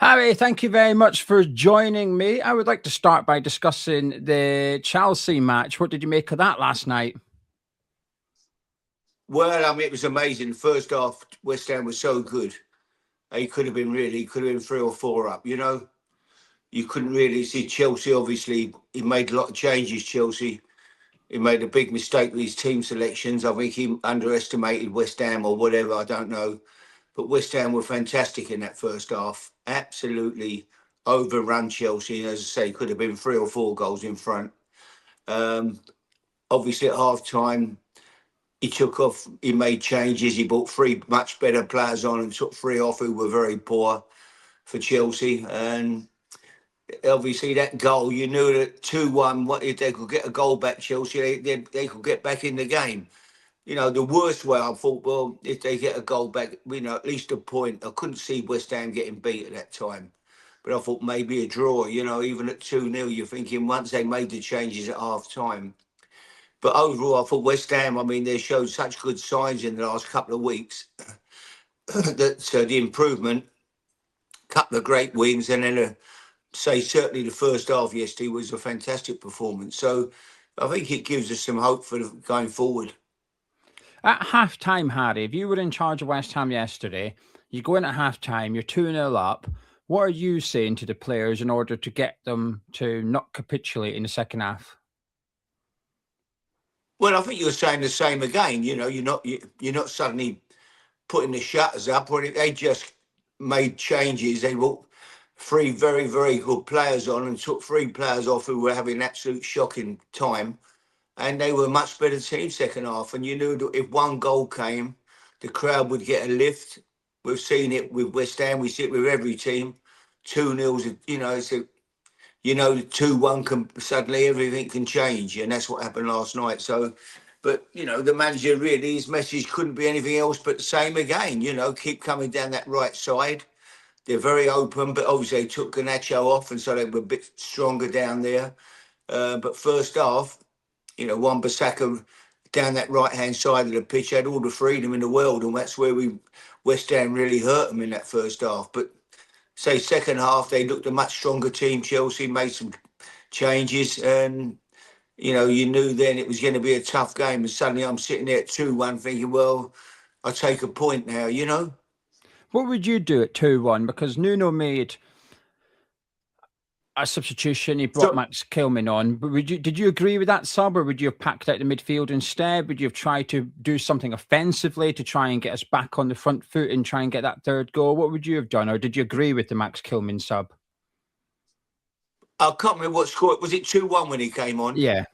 Harry, thank you very much for joining me. I would like to start by discussing the Chelsea match. What did you make of that last night? Well, I mean, it was amazing. First half, West Ham was so good. He could have been 3 or 4 up. You couldn't really see Chelsea. Obviously, he made a lot of changes. Chelsea, he made a big mistake with his team selections. I think he underestimated West Ham or whatever. I don't know, but West Ham were fantastic in that first half. Absolutely overrun Chelsea. As I say, could have been 3 or 4 goals in front. Um, Obviously, at half time, he took off, he made changes, he brought 3 much better players on and took 3 off who were very poor for Chelsea. And obviously that goal, you knew that 2-1, if they could get a goal back, Chelsea, they could get back in the game. The worst way I thought, well, if they get a goal back, at least a point. I couldn't see West Ham getting beat at that time. But I thought maybe a draw, even at 2-0, you're thinking once they made the changes at half time. But overall, I thought West Ham, I mean, they showed such good signs in the last couple of weeks that the improvement, couple of great wins, and then certainly the first half yesterday was a fantastic performance. So I think it gives us some hope for going forward. At half time, Harry, if you were in charge of West Ham yesterday, you go in at half time, you're 2-0 up. What are you saying to the players in order to get them to not capitulate in the second half? Well, I think you're saying the same again. You're not suddenly putting the shutters up, or they just made changes. They brought 3 very, very good players on and took 3 players off who were having an absolute shocking time. And they were a much better team second half. And you knew that if 1 goal came, the crowd would get a lift. We've seen it with West Ham. We see it with every team. 2-0, the 2-1 can suddenly everything can change. And that's what happened last night. So, but, the manager really, his message couldn't be anything else but the same again. Keep coming down that right side. They're very open, but obviously they took Garnacho off, and so they were a bit stronger down there. But first half, Wan-Bissaka down that right-hand side of the pitch had all the freedom in the world, and that's where West Ham really hurt them in that first half. But say second half, they looked a much stronger team. Chelsea made some changes, and you knew then it was going to be a tough game. And suddenly I'm sitting there at 2-1 thinking, well, I'll take a point now. What would you do at 2-1? Because Nuno made a substitution. He brought So Max Kilman on. But did you agree with that sub, or would you have packed out the midfield instead? Would you have tried to do something offensively to try and get us back on the front foot and try and get that third goal? What would you have done, or did you agree with the Max Kilman sub? I can't remember what score. Was it 2-1 when he came on? Yeah.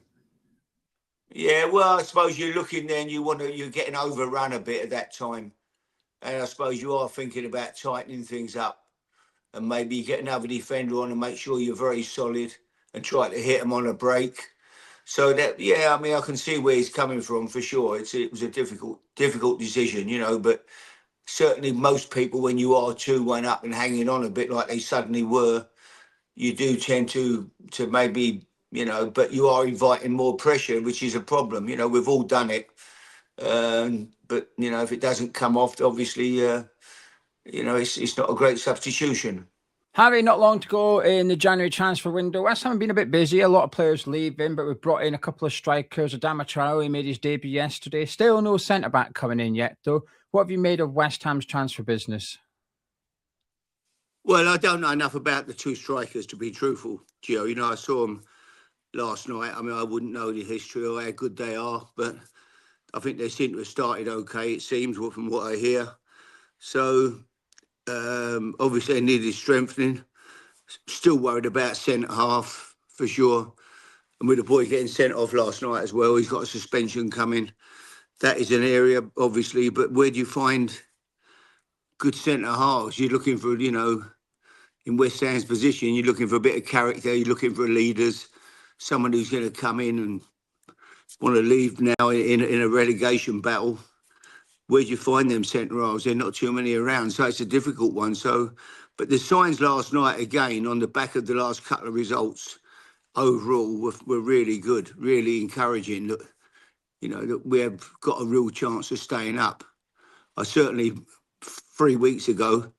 Yeah, well, I suppose you're looking then, you're getting overrun a bit at that time. And I suppose you are thinking about tightening things up and maybe get another defender on and make sure you're very solid and try to hit them on a break. So that, yeah, I mean, I can see where he's coming from for sure. It was a difficult decision, but certainly most people, when you are 2-1 up and hanging on a bit like they suddenly were, you do tend to maybe, but you are inviting more pressure, which is a problem. We've all done it. But, if it doesn't come off, obviously, it's not a great substitution. Harry, not long to go in the January transfer window. West Ham have been a bit busy. A lot of players leaving, but we've brought in a couple of strikers. Adama Traore made his debut yesterday. Still no centre-back coming in yet, though. What have you made of West Ham's transfer business? Well, I don't know enough about the 2 strikers, to be truthful, Gio. I saw them last night. I mean, I wouldn't know the history or how good they are, but I think they seem to have started okay, it seems, from what I hear. So, obviously, they needed strengthening. Still worried about centre-half, for sure. And with the boy getting sent off last night as well, he's got a suspension coming. That is an area, obviously, but where do you find good centre-halves? You're looking for, in West Ham's position, you're looking for a bit of character, you're looking for leaders, someone who's going to come in and want to leave now in a relegation battle. Where do you find them centre-halves? There are not too many around, so it's a difficult one. So, but the signs last night, again, on the back of the last couple of results, overall, were really good, really encouraging. That, that we have got a real chance of staying up. I certainly, 3 weeks ago,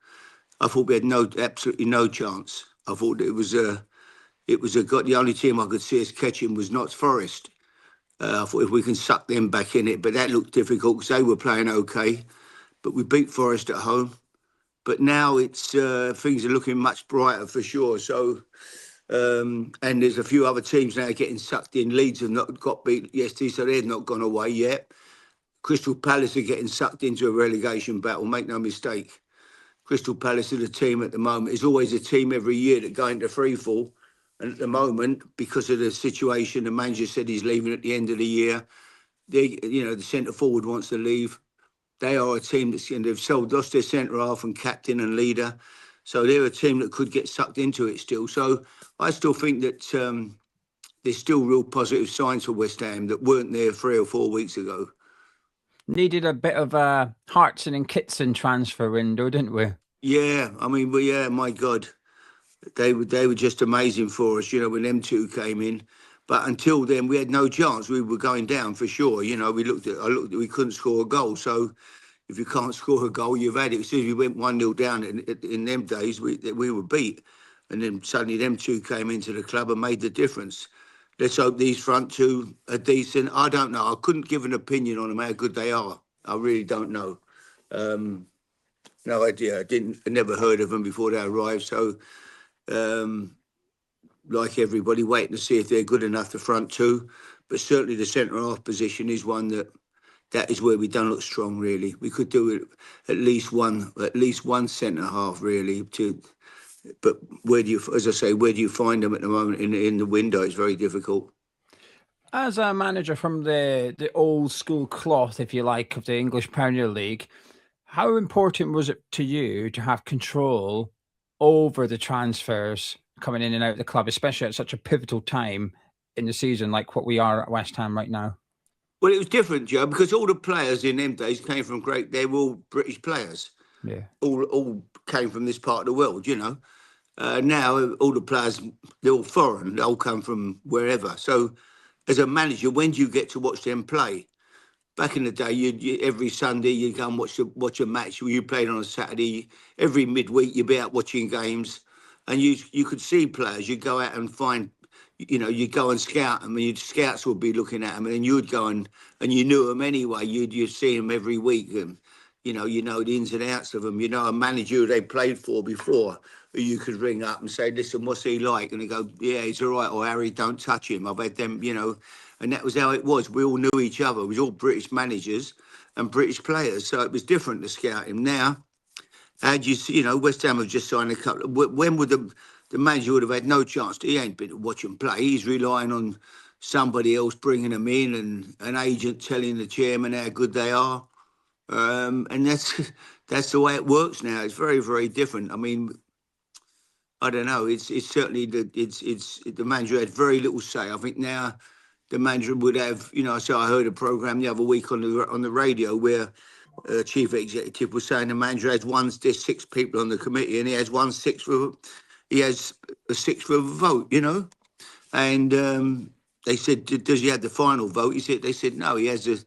I thought we had absolutely no chance. I thought the only team I could see us catching was Notts Forest. I thought if we can suck them back in it, but that looked difficult because they were playing okay. But we beat Forest at home. But now it's things are looking much brighter for sure. So and there's a few other teams now getting sucked in. Leeds have not got beat yesterday, so they've not gone away yet. Crystal Palace are getting sucked into a relegation battle. Make no mistake. Crystal Palace are the team at the moment. It's always a team every year that go into freefall. And at the moment, because of the situation, the manager said he's leaving at the end of the year. The centre forward wants to leave. They are a team they've lost their centre half and captain and leader. So they're a team that could get sucked into it still. So I still think that there's still real positive signs for West Ham that weren't there 3 or 4 weeks ago. Needed a bit of a Hartson and Kitson transfer window, didn't we? Yeah, I mean, my God, they were just amazing for us, when them two came in. But until then, we had no chance. We were going down for sure. We couldn't score a goal. So if you can't score a goal, you've had it. As soon as we went 1-0 down in them days, we were beat. And then suddenly them two came into the club and made the difference. Let's hope these front two are decent. I don't know. I couldn't give an opinion on them, how good they are. I really don't know. No idea. I never heard of them before they arrived. So, like everybody, waiting to see if they're good enough, the front two. But certainly the centre half position is one that is where we don't look strong. Really, we could do it at least one centre half really. But where do you find them at the moment in the window? It's very difficult. As a manager from the old school cloth, if you like, of the English Premier League, how important was it to you to have control over the transfers coming in and out of the club, especially at such a pivotal time in the season like what we are at West Ham right now? Well, it was different, Joe, because all the players in them days came from they were all British players. Yeah. All came from this part of the world, now all the players, they're all foreign. They all come from wherever. So as a manager, when do you get to watch them play? Back in the day, every Sunday you'd go and watch a match. You played on a Saturday. Every midweek you'd be out watching games, and you could see players. You'd go out and find, you'd go and scout them, and scouts would be looking at them, and then you'd go and you knew them anyway. You'd see them every week, and you know the ins and outs of them. You know a manager who they played for before, who you could ring up and say, "Listen, what's he like?" And they go, "Yeah, he's all right." Or Harry, don't touch him. I've had them, and that was how it was. We all knew each other. It was all British managers and British players, so it was different to scout him. Now, how do you see? West Ham have just signed a couple. When would the manager would have had no chance? He ain't been to watch him play. He's relying on somebody else bringing them in and an agent telling the chairman how good they are. And that's the way it works now. It's very, very different. I mean, I don't know. It's certainly the manager had very little say. I think now the manager would have. So I heard a program the other week on the radio where chief executive was saying the manager has there's 6 people on the committee and he has he has a sixth of a vote. And they said, does he have the final vote? They said no, he has the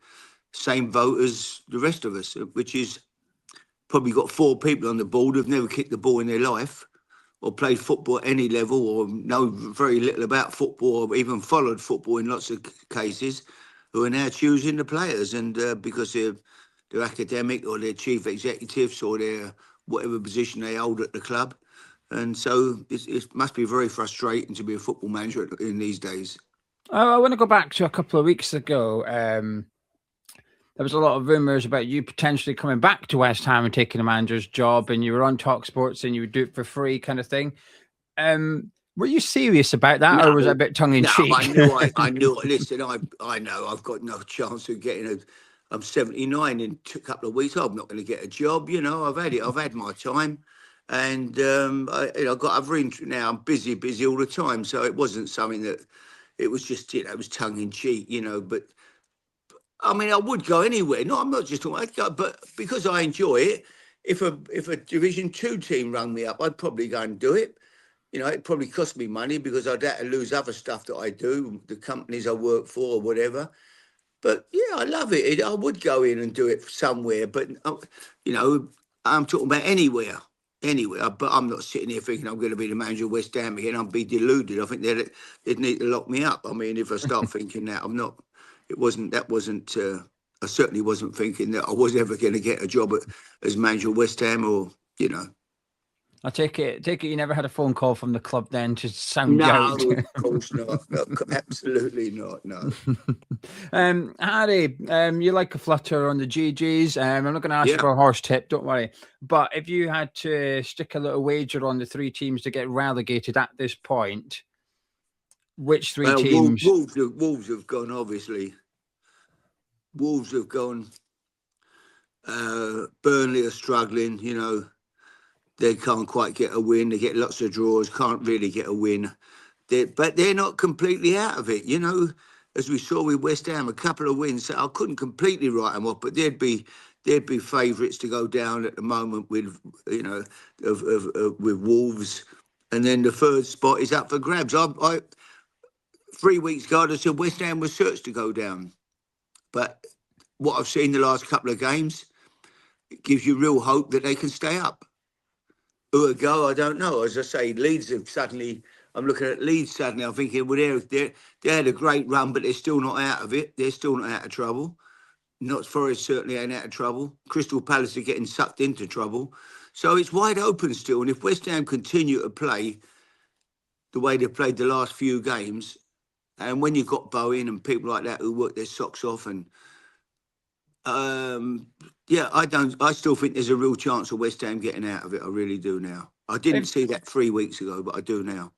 same vote as the rest of us, which is probably got 4 people on the board who've never kicked the ball in their life or played football at any level or know very little about football or even followed football in lots of cases, who are now choosing the players. And because they're academic or they're chief executives or they're whatever position they hold at the club. And so it must be very frustrating to be a football manager in these days. I want to go back to a couple of weeks ago. There was a lot of rumours about you potentially coming back to West Ham and taking a manager's job, and you were on TalkSports and you would do it for free kind of thing. Were you serious about that, or was it a bit tongue-in-cheek? No, I knew. Listen, I know I've got no chance of getting I'm 79 in a couple of weeks. I'm not going to get a job. I've had it. I've had my time. And now I'm busy all the time. So it wasn't something that, it was just, it was tongue-in-cheek, but I mean, I would go anywhere. No, I'm not just talking. I'd go, but because I enjoy it, if a Division 2 team rang me up, I'd probably go and do it. It probably cost me money because I'd have to lose other stuff that I do, the companies I work for or whatever. But yeah, I love it. I would go in and do it somewhere, but I'm talking about anywhere. anyway. But I'm not sitting here thinking I'm going to be the manager of West Ham again. I'd be deluded. I think they'd need to lock me up. I mean, if I start thinking that, I'm not. It wasn't. That wasn't. I certainly wasn't thinking that I was ever going to get a job as manager of West Ham, or I take it you never had a phone call from the club then to sound you No, out. of course not. No, absolutely not. No. Harry, you like a flutter on the GGs. I'm not going to ask you Yeah. for a horse tip, don't worry. But if you had to stick a little wager on the three teams to get relegated at this point, which three teams? Wolves have gone, obviously. Wolves have gone. Burnley are struggling, They can't quite get a win. They get lots of draws, can't really get a win. But they're not completely out of it, As we saw with West Ham, a couple of wins. So I couldn't completely write them off, but they'd be favourites to go down at the moment with, with Wolves. And then the third spot is up for grabs. I 3 weeks ago, I said West Ham was certain to go down. But what I've seen the last couple of games, it gives you real hope that they can stay up. Who go? I don't know. As I say, Leeds have suddenly. I'm looking at Leeds suddenly. I'm thinking, well, they had a great run, but they're still not out of it. They're still not out of trouble. Not Forest certainly ain't out of trouble. Crystal Palace are getting sucked into trouble. So it's wide open still. And if West Ham continue to play the way they've played the last few games, and when you've got Bowen and people like that who work their socks off, and I still think there's a real chance of West Ham getting out of it. I really do now. I didn't see that 3 weeks ago, but I do now.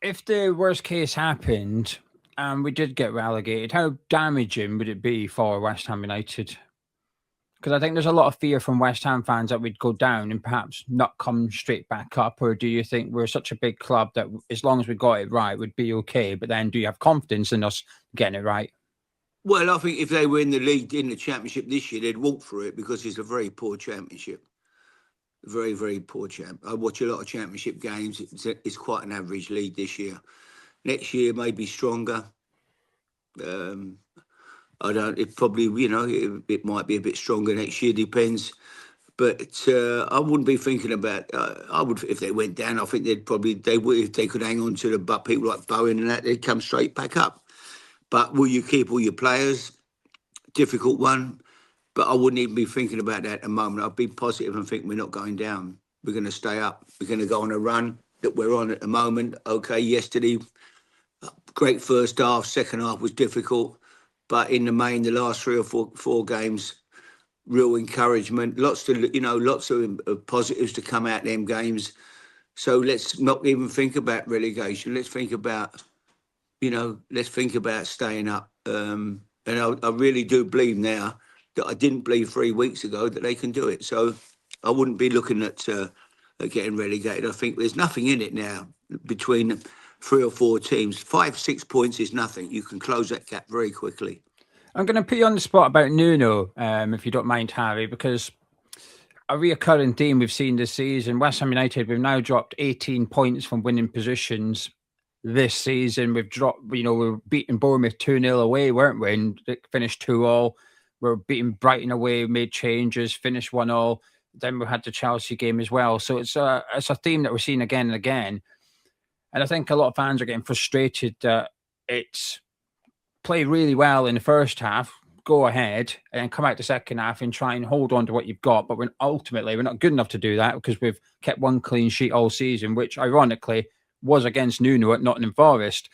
If the worst case happened and we did get relegated, how damaging would it be for West Ham United? Because I think there's a lot of fear from West Ham fans that we'd go down and perhaps not come straight back up. Or do you think we're such a big club that as long as we got it right, we'd be okay? But then do you have confidence in us getting it right? Well, I think if they were in the league, in the championship this year, they'd walk through it because it's a very poor championship. Very, very poor champ. I watch a lot of championship games. It's quite an average league this year. Next year may be stronger. I don't. It probably, it might be a bit stronger next year. Depends. But I wouldn't be thinking about. I would if they went down. I think they would if they could hang on to the people like Bowen and that. They'd come straight back up. But will you keep all your players? Difficult one. But I wouldn't even be thinking about that at the moment. I'd be positive and think we're not going down. We're going to stay up. We're going to go on a run that we're on at the moment. Okay, yesterday, great first half. Second half was difficult. But in the main, the last three or four games, real encouragement. Lots of positives to come out of them games. So let's not even think about relegation. Let's think about, staying up. And I really do believe now that I didn't believe 3 weeks ago that they can do it. So I wouldn't be looking at getting relegated. I think there's nothing in it now between 3 or 4 teams. 5-6 points is nothing. You can close that gap very quickly. I'm going to put you on the spot about Nuno, if you don't mind, Harry, because a reoccurring theme we've seen this season, West Ham United, we've now dropped 18 points from winning positions this season. We've dropped, we're beating Bournemouth 2-0 away, weren't we? And it finished 2-2. We're beating Brighton away, made changes, finished 1-0. Then we had the Chelsea game as well. So it's a theme that we're seeing again and again. And I think a lot of fans are getting frustrated that it's play really well in the first half, go ahead, and come out the second half and try and hold on to what you've got. But we're not good enough to do that because we've kept one clean sheet all season, which ironically was against Nuno at Nottingham Forest.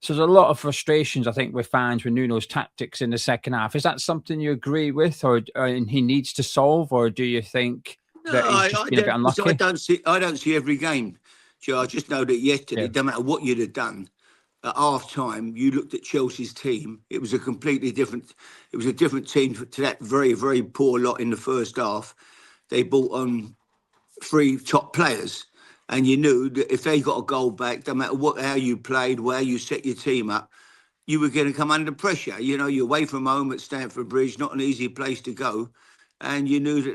So there's a lot of frustrations, I think, with fans with Nuno's tactics in the second half. Is that something you agree with, or he needs to solve, or do you think that he's just been a bit unlucky? I don't see every game, Joe. I just know that yesterday, no matter what you'd have done, at half time, you looked at Chelsea's team. It was a completely different. It was a different team to that very, very poor lot in the first half. They brought on 3 top players. And you knew that if they got a goal back, no matter how you played, where you set your team up, you were going to come under pressure. You're away from home at Stamford Bridge, not an easy place to go. And you knew that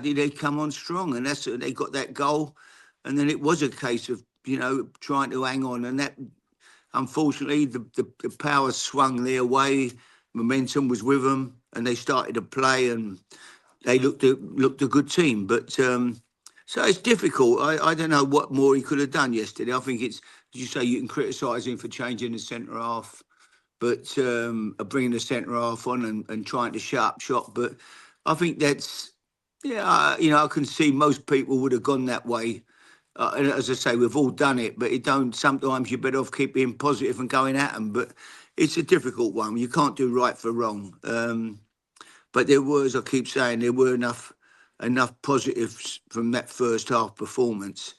they'd come on strong. And they got that goal. And then it was a case of, trying to hang on. And that, unfortunately, the power swung their way. Momentum was with them. And they started to play and they looked a good team. But So it's difficult. I don't know what more he could have done yesterday. I think it's, as you say, you can criticise him for changing the centre half, but bringing the centre half on and trying to shut up shop. But I think that's, yeah, I can see most people would have gone that way. And as I say, we've all done it, but it don't. Sometimes you're better off keep being positive and going at them. But it's a difficult one. You can't do right for wrong. But there was, I keep saying, there were enough positives from that first half performance.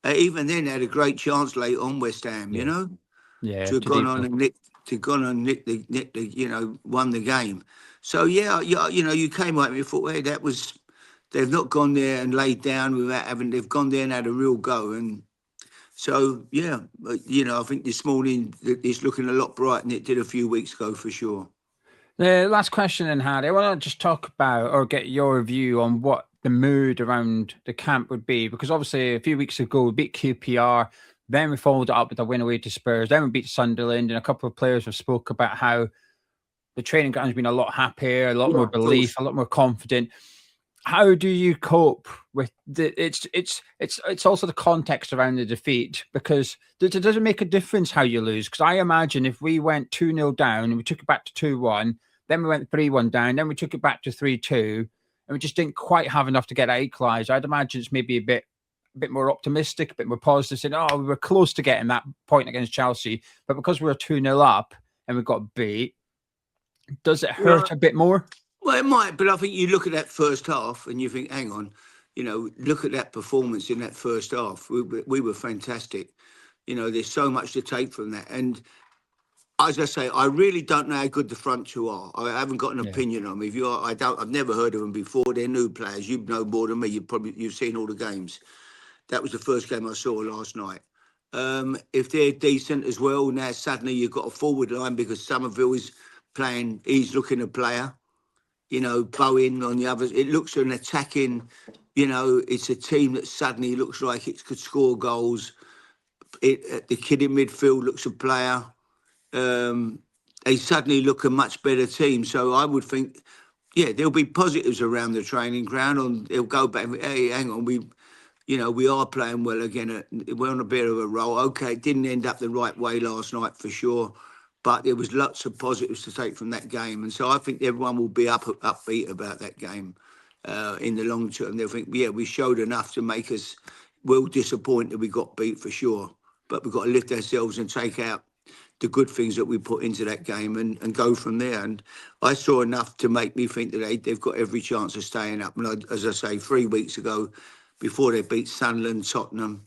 Even then, they had a great chance late on West Ham. Yeah. To Yeah, have gone on Todibo. and nick the won the game. So yeah, you came out and you thought, hey, that was they've not gone there and laid down without having. They've gone there and had a real go. And so yeah, I think this morning it's looking a lot brighter than it did a few weeks ago for sure. The last question then, Harry, I want to just talk about or get your view on what the mood around the camp would be, because obviously a few weeks ago we beat QPR, then we followed it up with a win away to Spurs, then we beat Sunderland, and a couple of players have spoke about how the training ground's been a lot happier, a lot Yeah, more of course. belief, a lot more confident. How do you cope with it's also the context around the defeat, because does it make a difference how you lose? Because I imagine if we went 2-0 down and we took it back to 2-1, then we went 3-1 down, then we took it back to 3-2, and we just didn't quite have enough to get that equalised. I'd imagine it's maybe a bit more optimistic, a bit more positive, saying, oh, we were close to getting that point against Chelsea, but because we were 2-0 up and we got beat, does it hurt a bit more? Well, it might, but I think you look at that first half and you think, hang on, look at that performance in that first half. We were fantastic. There's so much to take from that. And as I say, I really don't know how good the front two are. I haven't got an Yeah. opinion on them. If you are, I've never heard of them before. They're new players. You know more than me. You've seen all the games. That was the first game I saw last night. If they're decent as well, now suddenly you've got a forward line because Somerville is playing. He's looking a player. Bowen on the others. It looks an attacking. It's a team that suddenly looks like it could score goals. The kid in midfield looks a player. They suddenly look a much better team. So I would think, yeah, there'll be positives around the training ground. They'll go back. Hey, hang on, we are playing well again. We're on a bit of a roll. Okay, it didn't end up the right way last night for sure, but there was lots of positives to take from that game, and so I think everyone will be upbeat about that game in the long term. They'll think, yeah, we showed enough to make us. We'll disappoint that we got beat for sure, but we've got to lift ourselves and take out the good things that we put into that game and go from there. And I saw enough to make me think that they've got every chance of staying up. And as I say, 3 weeks ago, before they beat Sunderland, Tottenham,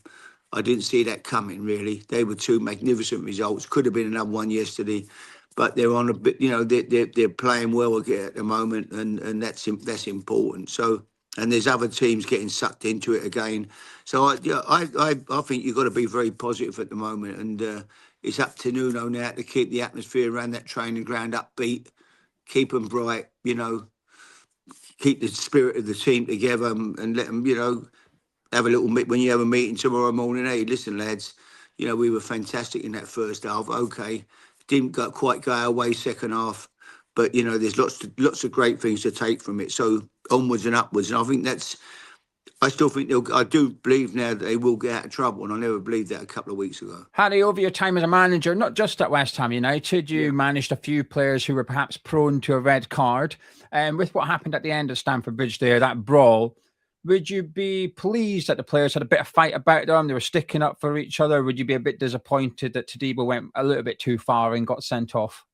I didn't see that coming, really. They were two magnificent results. Could have been another one yesterday, but they're on a bit, they're playing well again at the moment, and that's important. So, and there's other teams getting sucked into it again. So I think you've got to be very positive at the moment, and it's up to Nuno now to keep the atmosphere around that training ground upbeat, keep them bright, keep the spirit of the team together, and let them, have a little when you have a meeting tomorrow morning. Hey, listen, lads, we were fantastic in that first half. Okay, didn't quite go our way second half, but there's lots of great things to take from it. So onwards and upwards, and I think that's. I still think I do believe now that they will get out of trouble, and I never believed that a couple of weeks ago. Harry, over your time as a manager, not just at West Ham United, you managed a few players who were perhaps prone to a red card. And with what happened at the end of Stamford Bridge there, that brawl, would you be pleased that the players had a bit of fight about them? They were sticking up for each other. Would you be a bit disappointed that Todibo went a little bit too far and got sent off?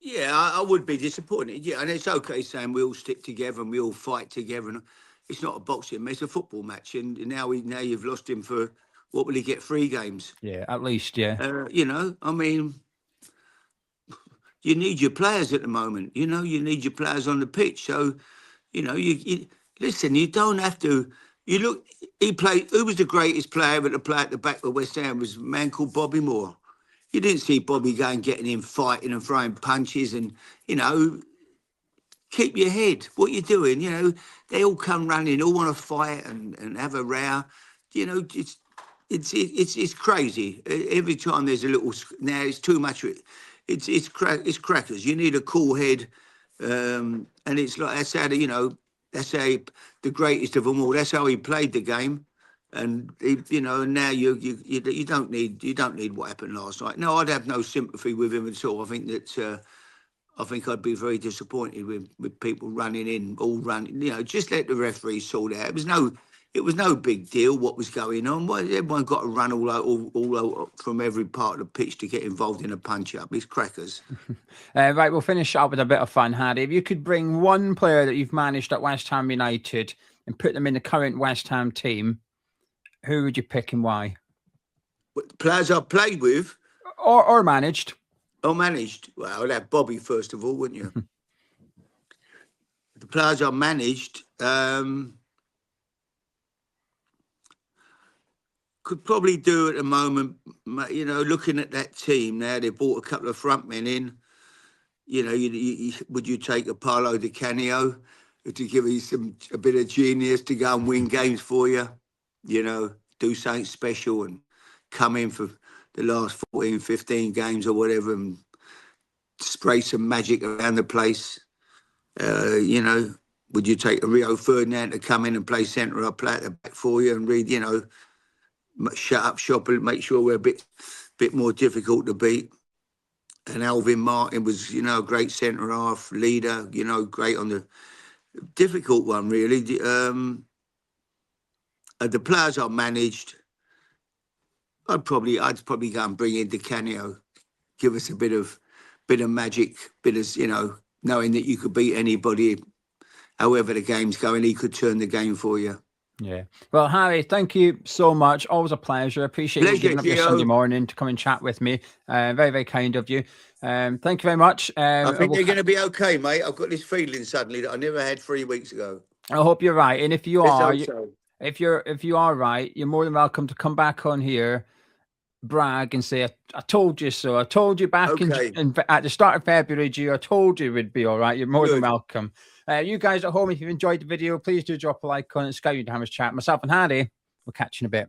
Yeah, I would be disappointed. Yeah, and it's okay saying we all stick together and we all fight together. And it's not a boxing match; it's a football match. And now you've lost him for what will he get? 3 games. Yeah, at least, yeah. I mean, you need your players at the moment. You need your players on the pitch. So, you listen. You don't have to. You look. He played. Who was the greatest player ever to play at the back of West Ham? Was a man called Bobby Moore. You didn't see Bobby going getting in, fighting and throwing punches, and keep your head. What you're doing, they all come running, all want to fight and have a row. It's crazy. Every time there's a little now, it's too much. It's crackers. You need a cool head, and it's like that's how That's how the greatest of them all. That's how he played the game. And now you don't need what happened last night. No, I'd have no sympathy with him at all. I think that I'd be very disappointed with people running in, all running. Just let the referees sort it out. It was no big deal what was going on. Why everyone got to run all from every part of the pitch to get involved in a punch up? It's crackers. Right, we'll finish up with a bit of fun, Harry. If you could bring one player that you've managed at West Ham United and put them in the current West Ham team, who would you pick and why? What, the players I've played with? Or managed. Or managed? Well, I'd have Bobby first of all, wouldn't you? The players I've managed, could probably do at the moment, looking at that team now, they brought a couple of front men in. Would you take a Paolo Di Canio to give you a bit of genius to go and win games for you? Do something special and come in for the last 14, 15 games or whatever and spray some magic around the place. Would you take a Rio Ferdinand to come in and play centre or play at the back for you and read, shut up shop and make sure we're a bit more difficult to beat? And Alvin Martin was, a great centre half leader, great on the difficult one, really. The players I managed, I'd probably go and bring in Di Canio, give us a bit of magic, knowing that you could beat anybody, however the game's going, he could turn the game for you. Yeah. Well, Harry, thank you so much. Always a pleasure. Appreciate you giving up your Sunday morning to come and chat with me. Very, very kind of you. Thank you very much. I think you're going to be okay, mate. I've got this feeling suddenly that I never had 3 weeks ago. I hope you're right. And if you are, if you are right, you're more than welcome to come back on here, brag and say, I told you so. I told you back at the start of February, I told you it would be all right. You're more than welcome. You guys at home, if you've enjoyed the video, please do drop a like on it. Sky Hammers Chat. Myself and Hardy, we'll catch you in a bit.